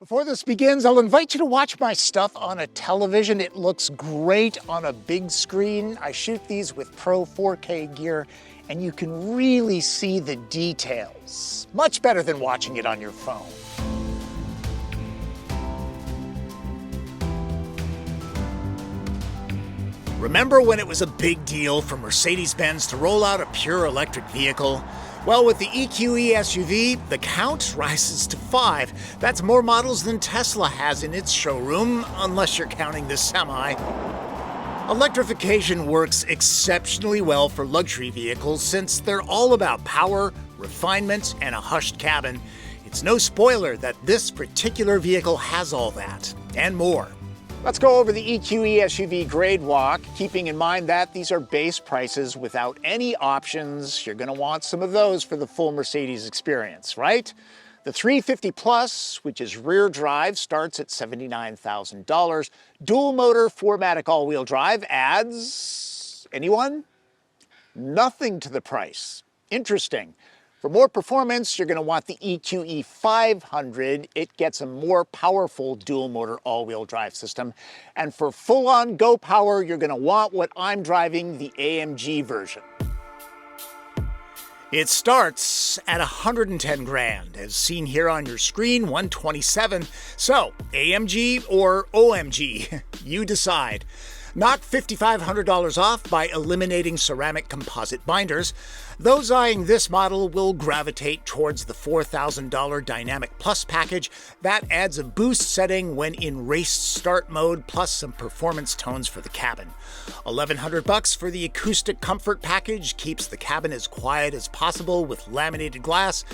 Before this begins, I'll invite you to watch my stuff on a television. It looks great on a big screen. I shoot these with Pro 4K gear, and you can really see the details. Much better than watching it on your phone. Remember when it was a big deal for Mercedes-Benz to roll out a pure electric vehicle? Well, with the EQE SUV, the count rises to 5. That's more models than Tesla has in its showroom, unless you're counting the Semi. Electrification works exceptionally well for luxury vehicles since they're all about power, refinement, and a hushed cabin. It's no spoiler that this particular vehicle has all that, and more. Let's go over the EQE SUV grade walk, keeping in mind that these are base prices without any options. You're going to want some of those for the full Mercedes experience, right? The 350 Plus, which is rear drive, starts at $79,000. Dual motor 4MATIC all-wheel drive adds, anyone? Nothing to the price. Interesting. For more performance, you're going to want the EQE 500. It gets a more powerful dual-motor all-wheel drive system. And for full-on go power, you're going to want what I'm driving, the AMG version. It starts at $110,000, as seen here on your screen, $127,000. So, AMG or OMG, you decide. Knock $5,500 off by eliminating ceramic composite binders. Those eyeing this model will gravitate towards the $4,000 Dynamic Plus package. That adds a boost setting when in race start mode, plus some performance tones for the cabin. $1,100 for the acoustic comfort package keeps the cabin as quiet as possible with laminated glass.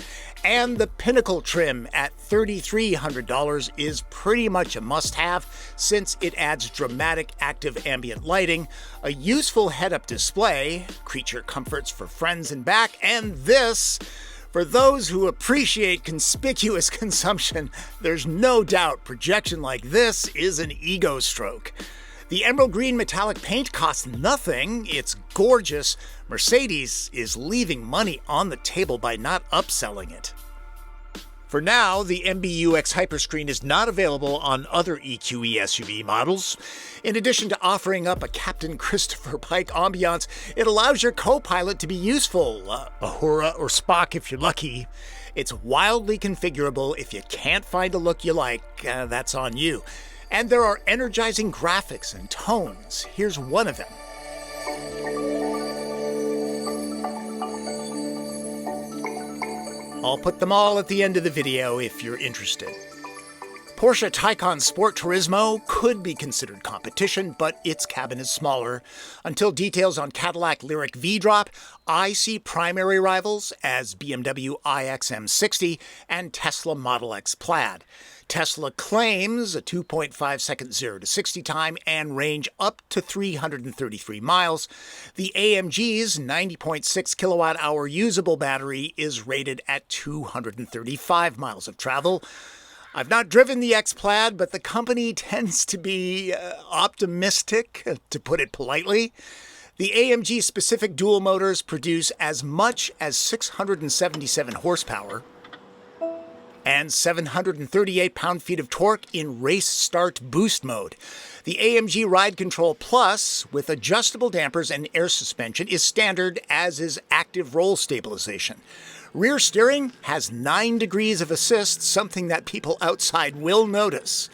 And the Pinnacle trim at $3,300 is pretty much a must-have since it adds dramatic active ambient lighting, a useful head-up display, creature comforts for friends and back, and this, for those who appreciate conspicuous consumption, there's no doubt projection like this is an ego stroke. The emerald green metallic paint costs nothing. It's gorgeous. Mercedes is leaving money on the table by not upselling it. For now, the MBUX Hyperscreen is not available on other EQE SUV models. In addition to offering up a Captain Christopher Pike ambiance, it allows your co-pilot to be useful, Uhura or Spock if you're lucky. It's wildly configurable. If you can't find a look you like, that's on you. And there are energizing graphics and tones. Here's one of them. I'll put them all at the end of the video if you're interested. Porsche Taycan Sport Turismo could be considered competition, but its cabin is smaller. Until details on Cadillac Lyriq V drop, I see primary rivals as BMW iX M60 and Tesla Model X Plaid. Tesla claims a 2.5-second 0 to 60 time and range up to 333 miles. The AMG's 90.6 kilowatt-hour usable battery is rated at 235 miles of travel. I've not driven the X-Plaid, but the company tends to be optimistic, to put it politely. The AMG-specific dual motors produce as much as 677 horsepower and 738 pound-feet of torque in race start boost mode. The AMG Ride Control Plus, with adjustable dampers and air suspension, is standard, as is active roll stabilization. Rear steering has 9 degrees of assist, something that people outside will notice.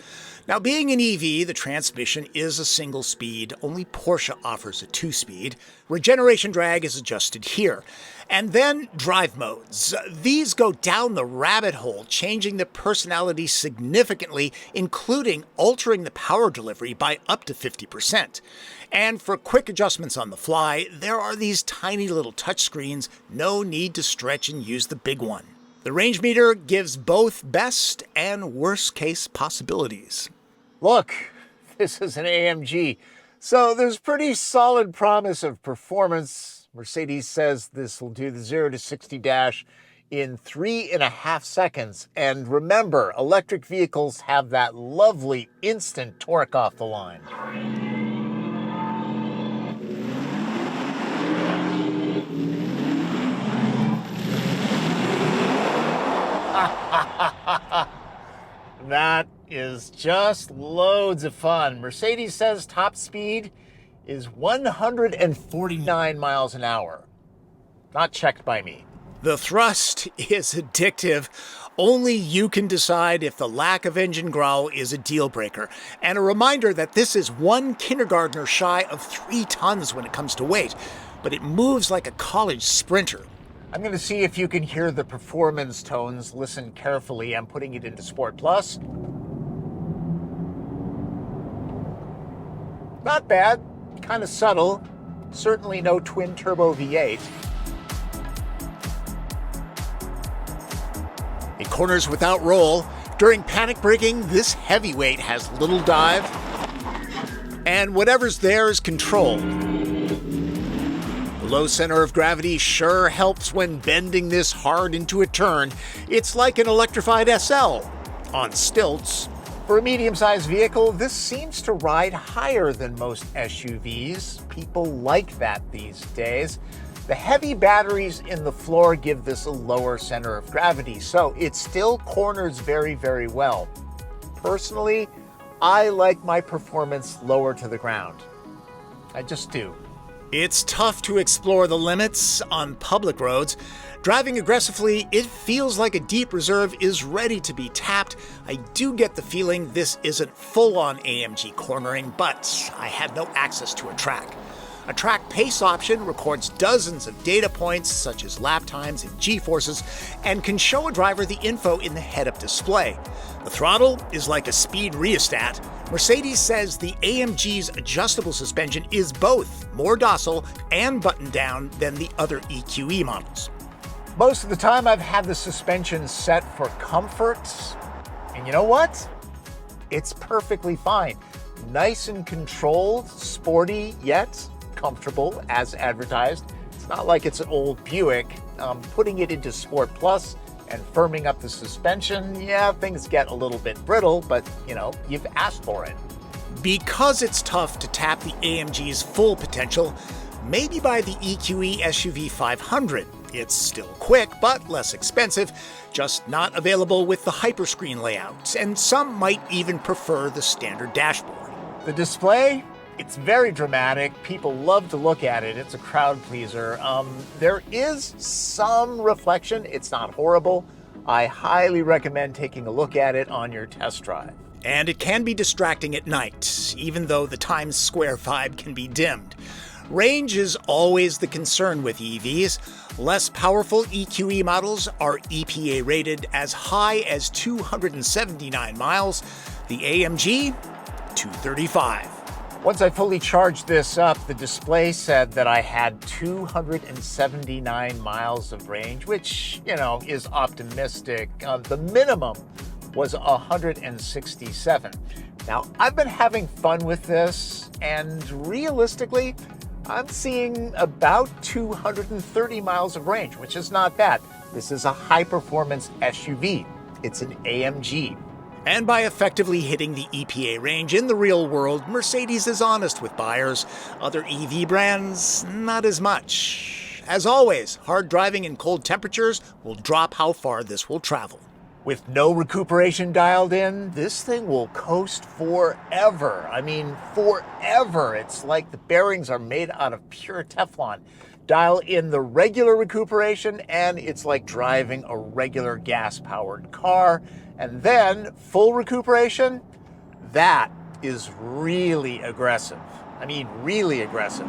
Now, being an EV, the transmission is a single speed. Only Porsche offers a 2-speed. Regeneration drag is adjusted here. And then drive modes. These go down the rabbit hole, changing the personality significantly, including altering the power delivery by up to 50%. And for quick adjustments on the fly, there are these tiny little touchscreens. No need to stretch and use the big one. The range meter gives both best and worst case possibilities. Look, this is an AMG, so there's pretty solid promise of performance. Mercedes says this will do the 0 to 60 dash in 3.5 seconds. And remember, electric vehicles have that lovely instant torque off the line. That is just loads of fun. Mercedes says top speed is 149 miles an hour. Not checked by me. The thrust is addictive. Only you can decide if the lack of engine growl is a deal breaker. And a reminder that this is one kindergartner shy of 3 tons when it comes to weight, but it moves like a college sprinter. I'm going to see if you can hear the performance tones. Listen carefully. I'm putting it into Sport Plus. Not bad. Kind of subtle. Certainly no twin-turbo V8. In corners without roll, during panic braking, this heavyweight has little dive, and whatever's there is controlled. The low center of gravity sure helps when bending this hard into a turn. It's like an electrified SL on stilts. For a medium-sized vehicle, this seems to ride higher than most SUVs. People like that these days. The heavy batteries in the floor give this a lower center of gravity, so it still corners very, very well. Personally, I like my performance lower to the ground. I just do. It's tough to explore the limits on public roads. Driving aggressively, it feels like a deep reserve is ready to be tapped. I do get the feeling this isn't full-on AMG cornering, but I had no access to a track. A track pace option records dozens of data points, such as lap times and G-forces, and can show a driver the info in the head-up display. The throttle is like a speed rheostat. Mercedes says the AMG's adjustable suspension is both more docile and buttoned down than the other EQE models. Most of the time I've had the suspension set for comfort, and you know what? It's perfectly fine. Nice and controlled, sporty, yet comfortable as advertised. It's not like it's an old Buick. Putting it into Sport Plus and firming up the suspension, yeah, things get a little bit brittle, but you've asked for it. Because it's tough to tap the AMG's full potential, maybe buy the EQE SUV 500. It's still quick, but less expensive, just not available with the Hyperscreen layout, and some might even prefer the standard dashboard. The display? It's very dramatic. People love to look at it. It's a crowd pleaser. There is some reflection. It's not horrible. I highly recommend taking a look at it on your test drive. And it can be distracting at night, even though the Times Square vibe can be dimmed. Range is always the concern with EVs. Less powerful EQE models are EPA rated as high as 279 miles. The AMG, 235. Once I fully charged this up, the display said that I had 279 miles of range, which, is optimistic. The minimum was 167. Now, I've been having fun with this, and realistically, I'm seeing about 230 miles of range, which is not bad. This is a high-performance SUV. It's an AMG. And by effectively hitting the EPA range in the real world, Mercedes is honest with buyers. Other EV brands, not as much. As always, hard driving in cold temperatures will drop how far this will travel. With no recuperation dialed in, this thing will coast forever. I mean, forever. It's like the bearings are made out of pure Teflon. Dial in the regular recuperation, and it's like driving a regular gas-powered car. And then full recuperation, that is really aggressive. I mean, really aggressive.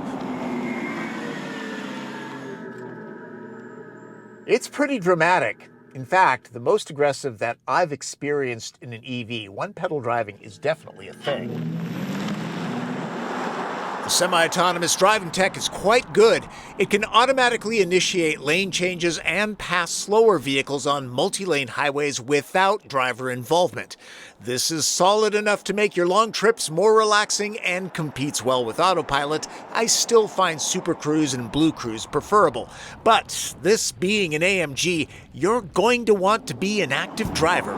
It's pretty dramatic. In fact, the most aggressive that I've experienced in an EV, one-pedal driving, is definitely a thing. The semi-autonomous driving tech is quite good. It can automatically initiate lane changes and pass slower vehicles on multi-lane highways without driver involvement. This is solid enough to make your long trips more relaxing and competes well with autopilot. I still find Super Cruise and Blue Cruise preferable. But this being an AMG, you're going to want to be an active driver.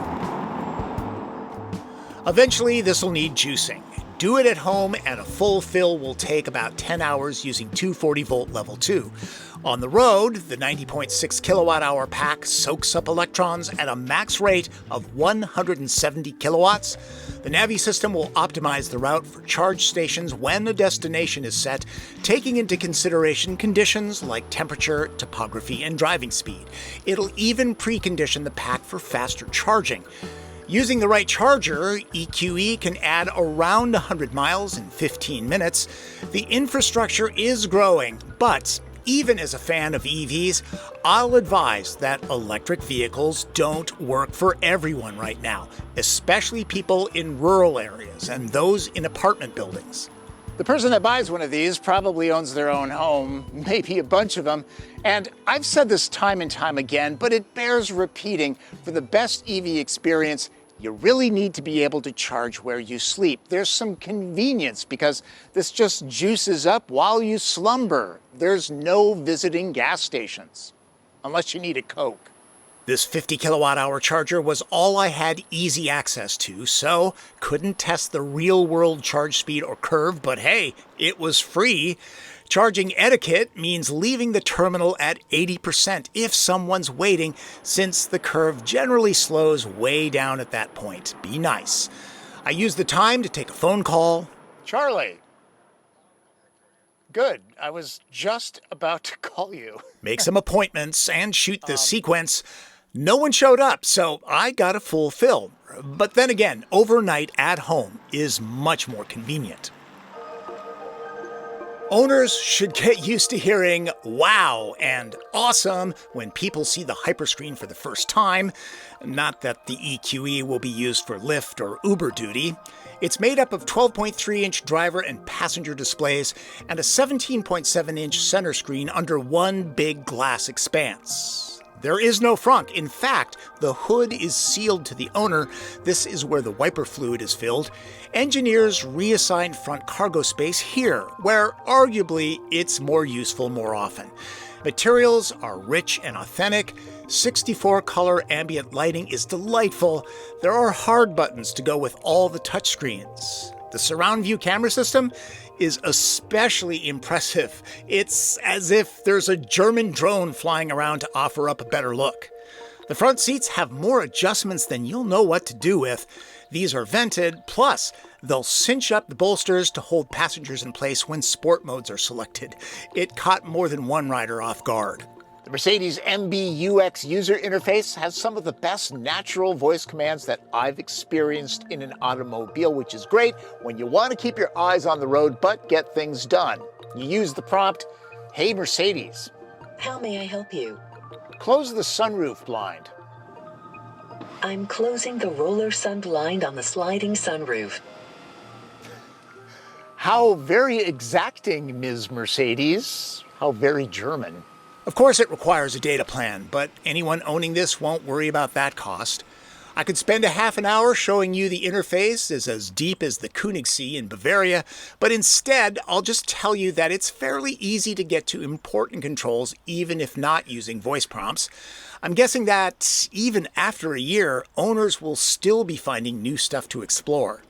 Eventually, this will need juicing. Do it at home, and a full fill will take about 10 hours using 240-volt level 2. On the road, the 90.6 kilowatt-hour pack soaks up electrons at a max rate of 170 kilowatts. The Navi system will optimize the route for charge stations when a destination is set, taking into consideration conditions like temperature, topography, and driving speed. It'll even precondition the pack for faster charging. Using the right charger, EQE can add around 100 miles in 15 minutes. The infrastructure is growing, but even as a fan of EVs, I'll advise that electric vehicles don't work for everyone right now, especially people in rural areas and those in apartment buildings. The person that buys one of these probably owns their own home, maybe a bunch of them. And I've said this time and time again, but it bears repeating. For the best EV experience, you really need to be able to charge where you sleep. There's some convenience because this just juices up while you slumber. There's no visiting gas stations, unless you need a Coke. This 50 kilowatt-hour charger was all I had easy access to, so couldn't test the real-world charge speed or curve, but hey, it was free. Charging etiquette means leaving the terminal at 80% if someone's waiting, since the curve generally slows way down at that point. Be nice. I used the time to take a phone call. Charlie. Good. I was just about to call you. Make some appointments and shoot the sequence. No one showed up, so I got a full fill. But then again, overnight at home is much more convenient. Owners should get used to hearing wow and awesome when people see the Hyperscreen for the first time. Not that the EQE will be used for Lyft or Uber duty. It's made up of 12.3-inch driver and passenger displays and a 17.7-inch center screen under one big glass expanse. There is no frunk. In fact, the hood is sealed to the owner. This is where the wiper fluid is filled. Engineers reassign front cargo space here, where arguably it's more useful more often. Materials are rich and authentic. 64-color ambient lighting is delightful. There are hard buttons to go with all the touchscreens. The surround view camera system is especially impressive. It's as if there's a German drone flying around to offer up a better look. The front seats have more adjustments than you'll know what to do with. These are vented, plus they'll cinch up the bolsters to hold passengers in place when sport modes are selected. It caught more than one rider off guard. The Mercedes-AMG UX user interface has some of the best natural voice commands that I've experienced in an automobile, which is great when you want to keep your eyes on the road but get things done. You use the prompt, "Hey Mercedes." How may I help you? Close the sunroof blind. I'm closing the roller sun blind on the sliding sunroof. How very exacting, Ms. Mercedes. How very German. Of course, it requires a data plan, but anyone owning this won't worry about that cost. I could spend a half an hour showing you the interface is as deep as the Königssee in Bavaria, but instead, I'll just tell you that it's fairly easy to get to important controls, even if not using voice prompts. I'm guessing that even after a year, owners will still be finding new stuff to explore.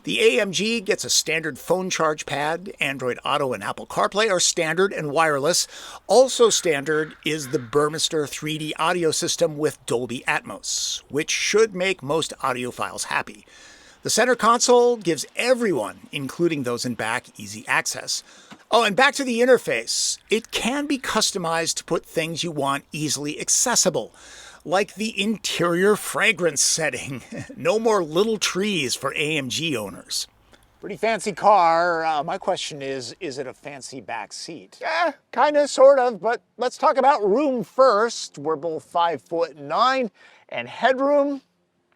The AMG gets a standard phone charge pad. Android Auto and Apple CarPlay are standard and wireless. Also standard is the Burmester 3D audio system with Dolby Atmos, which should make most audiophiles happy. The center console gives everyone, including those in back, easy access. Oh, and back to the interface. It can be customized to put things you want easily accessible, like the interior fragrance setting. No more little trees for AMG owners. Pretty fancy car. My question is it a fancy back seat? Yeah, kinda, sort of, but let's talk about room first. We're both 5'9", and headroom,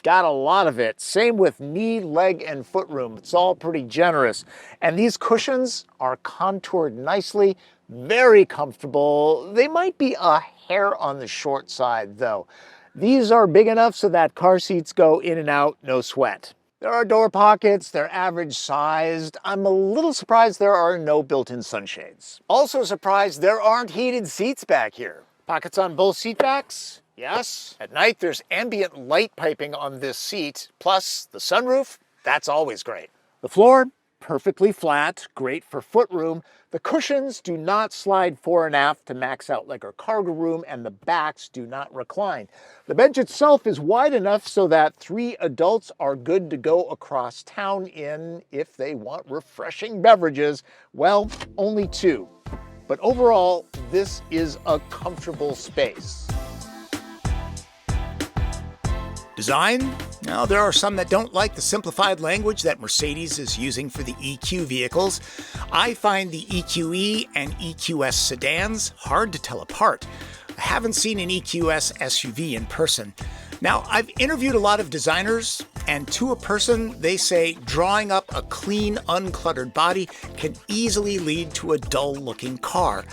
got a lot of it. Same with knee, leg, and foot room. It's all pretty generous. And these cushions are contoured nicely, very comfortable. They might be a hair on the short side, though. These are big enough so that car seats go in and out, no sweat. There are door pockets, they're average sized. I'm a little surprised there are no built-in sunshades. Also surprised there aren't heated seats back here. Pockets on both seat backs? Yes. At night, there's ambient light piping on this seat, plus the sunroof. That's always great. The floor, perfectly flat, great for footroom. The cushions do not slide fore and aft to max out like our cargo room, and the backs do not recline. The bench itself is wide enough so that 3 adults are good to go across town in if they want refreshing beverages. Well, only 2. But overall, this is a comfortable space. Design? Now, there are some that don't like the simplified language that Mercedes is using for the EQ vehicles. I find the EQE and EQS sedans hard to tell apart. I haven't seen an EQS SUV in person. Now, I've interviewed a lot of designers, and to a person, they say drawing up a clean, uncluttered body can easily lead to a dull-looking car.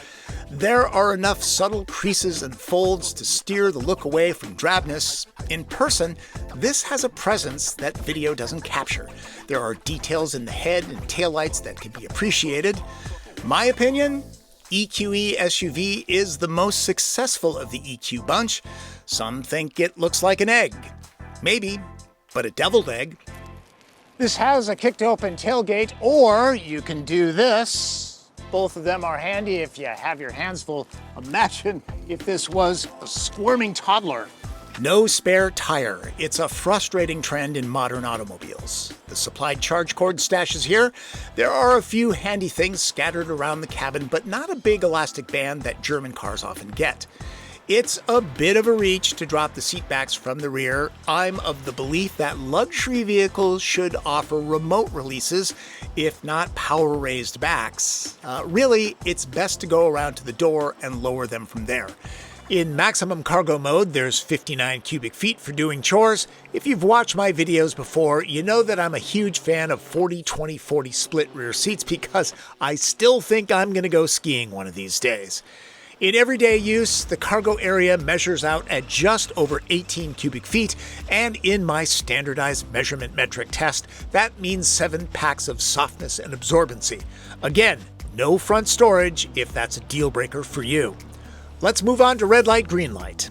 There are enough subtle creases and folds to steer the look away from drabness. In person, this has a presence that video doesn't capture. There are details in the head and taillights that can be appreciated. My opinion? EQE SUV is the most successful of the EQ bunch. Some think it looks like an egg. Maybe, but a deviled egg. This has a kicked-open tailgate, or you can do this. Both of them are handy if you have your hands full. Imagine if this was a squirming toddler. No spare tire. It's a frustrating trend in modern automobiles. The supplied charge cord stashes here. There are a few handy things scattered around the cabin, but not a big elastic band that German cars often get. It's a bit of a reach to drop the seatbacks from the rear. I'm of the belief that luxury vehicles should offer remote releases, if not power-raised backs. Really, it's best to go around to the door and lower them from there. In maximum cargo mode, there's 59 cubic feet for doing chores. If you've watched my videos before, you know that I'm a huge fan of 40-20-40 split rear seats because I still think I'm going to go skiing one of these days. In everyday use, the cargo area measures out at just over 18 cubic feet, and in my standardized measurement metric test, that means 7 packs of softness and absorbency. Again, no front storage if that's a deal breaker for you. Let's move on to red light, green light.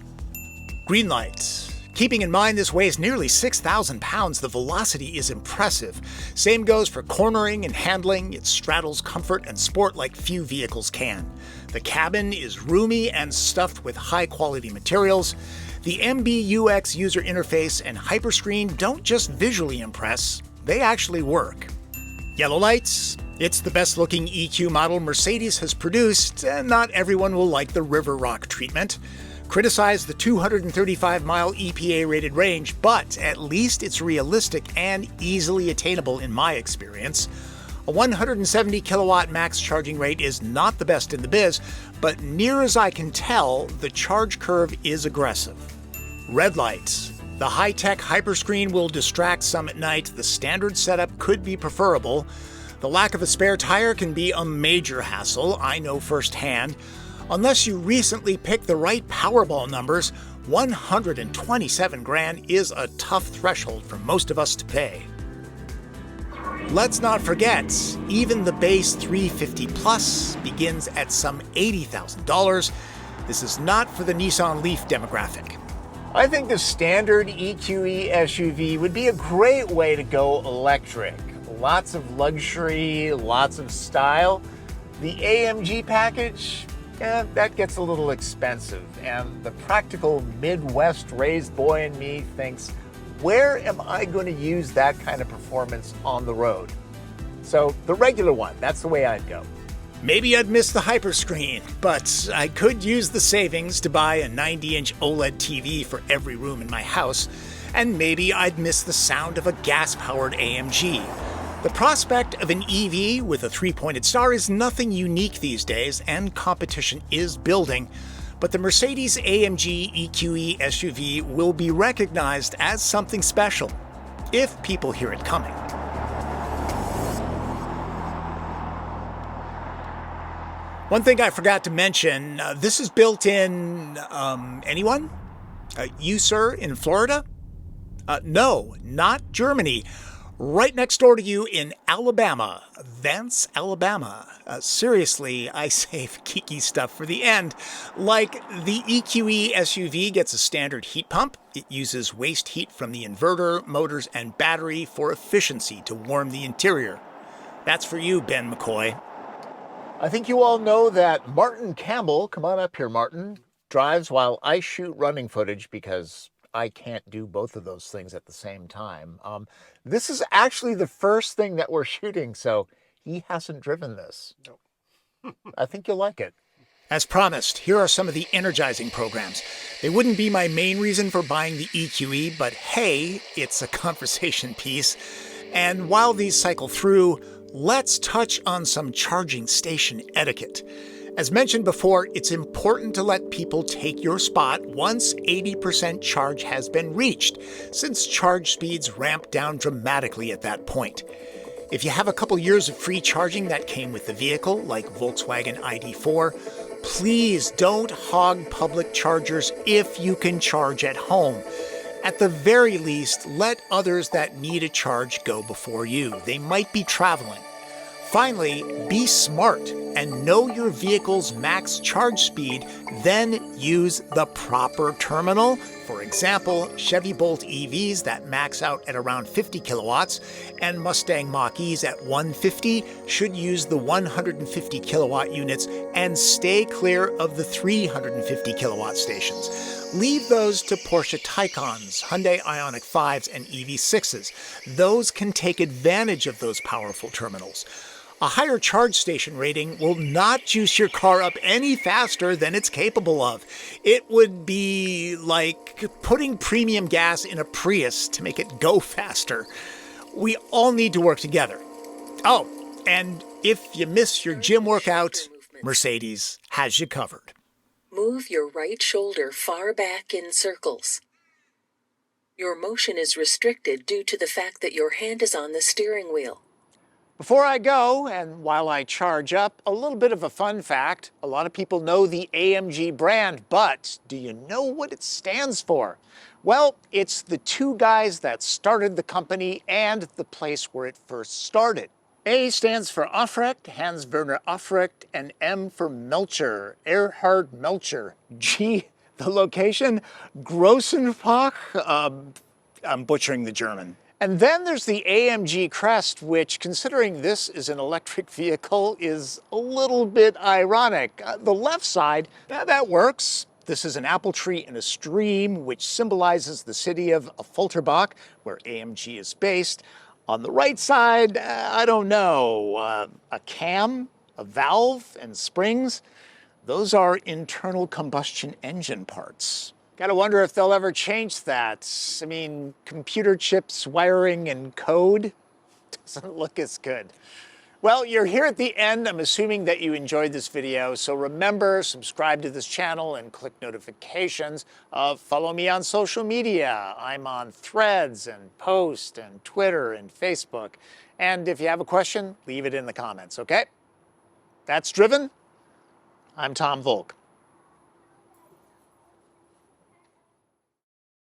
Green light. Keeping in mind this weighs nearly 6,000 pounds, the velocity is impressive. Same goes for cornering and handling. It straddles comfort and sport like few vehicles can. The cabin is roomy and stuffed with high-quality materials. The MBUX user interface and Hyperscreen don't just visually impress, they actually work. Yellow lights. It's the best-looking EQ model Mercedes has produced, and not everyone will like the River Rock treatment. Criticize the 235-mile EPA-rated range, but at least it's realistic and easily attainable in my experience. A 170 kilowatt max charging rate is not the best in the biz, but near as I can tell, the charge curve is aggressive. Red lights. The high-tech Hyperscreen will distract some at night. The standard setup could be preferable. The lack of a spare tire can be a major hassle, I know firsthand. Unless you recently picked the right Powerball numbers, 127 grand is a tough threshold for most of us to pay. Let's not forget, even the base 350 Plus begins at some $80,000. This is not for the Nissan Leaf demographic. I think the standard EQE SUV would be a great way to go electric. Lots of luxury, lots of style. The AMG package, that gets a little expensive, and the practical Midwest-raised boy in me thinks, where am I going to use that kind of performance on the road? So the regular one, that's the way I'd go. Maybe I'd miss the Hyperscreen, but I could use the savings to buy a 90-inch OLED TV for every room in my house, and maybe I'd miss the sound of a gas-powered AMG. The prospect of an EV with a 3-pointed star is nothing unique these days, and competition is building. But the Mercedes-AMG EQE SUV will be recognized as something special, if people hear it coming. One thing I forgot to mention, this is built in, anyone? You, sir, in Florida? No, not Germany. Right next door to you in Alabama, Vance, Alabama. Seriously, I save geeky stuff for the end. Like the EQE SUV gets a standard heat pump. It uses waste heat from the inverter, motors, and battery for efficiency to warm the interior. That's for you, Ben McCoy. I think you all know that Martin Campbell, come on up here, Martin, drives while I shoot running footage because I can't do both of those things at the same time. This is actually the first thing that we're shooting, so he hasn't driven this. No. I think you'll like it. As promised, here are some of the energizing programs. They wouldn't be my main reason for buying the EQE, but hey, it's a conversation piece. And while these cycle through, let's touch on some charging station etiquette. As mentioned before, it's important to let people take your spot once 80% charge has been reached, since charge speeds ramp down dramatically at that point. If you have a couple years of free charging that came with the vehicle, like Volkswagen ID.4, please don't hog public chargers if you can charge at home. At the very least, let others that need a charge go before you. They might be traveling. Finally, be smart and know your vehicle's max charge speed, then use the proper terminal. For example, Chevy Bolt EVs that max out at around 50 kilowatts and Mustang Mach-E's at 150 should use the 150 kilowatt units and stay clear of the 350 kilowatt stations. Leave those to Porsche Taycans, Hyundai Ioniq 5s, and EV6s. Those can take advantage of those powerful terminals. A higher charge station rating will not juice your car up any faster than it's capable of. It would be like putting premium gas in a Prius to make it go faster. We all need to work together. Oh, and if you miss your gym workout, Mercedes has you covered. Move your right shoulder far back in circles. Your motion is restricted due to the fact that your hand is on the steering wheel. Before I go, and while I charge up, a little bit of a fun fact. A lot of people know the AMG brand, but do you know what it stands for? Well, it's the two guys that started the company and the place where it first started. A stands for Aufrecht, Hans Werner Aufrecht, and M for Melcher, Erhard Melcher. G, the location, Grossenbach. I'm butchering the German. And then there's the AMG crest, which, considering this is an electric vehicle, is a little bit ironic. The left side, that works. This is an apple tree in a stream, which symbolizes the city of Fulterbach, where AMG is based. On the right side, I don't know, a cam, a valve, and springs. Those are internal combustion engine parts. Gotta wonder if they'll ever change that. I mean, computer chips, wiring, and code doesn't look as good. Well, you're here at the end. I'm assuming that you enjoyed this video. So remember, subscribe to this channel and click notifications. Follow me on social media. I'm on Threads and Post and Twitter and Facebook. And if you have a question, leave it in the comments, okay? That's Driven. I'm Tom Volk.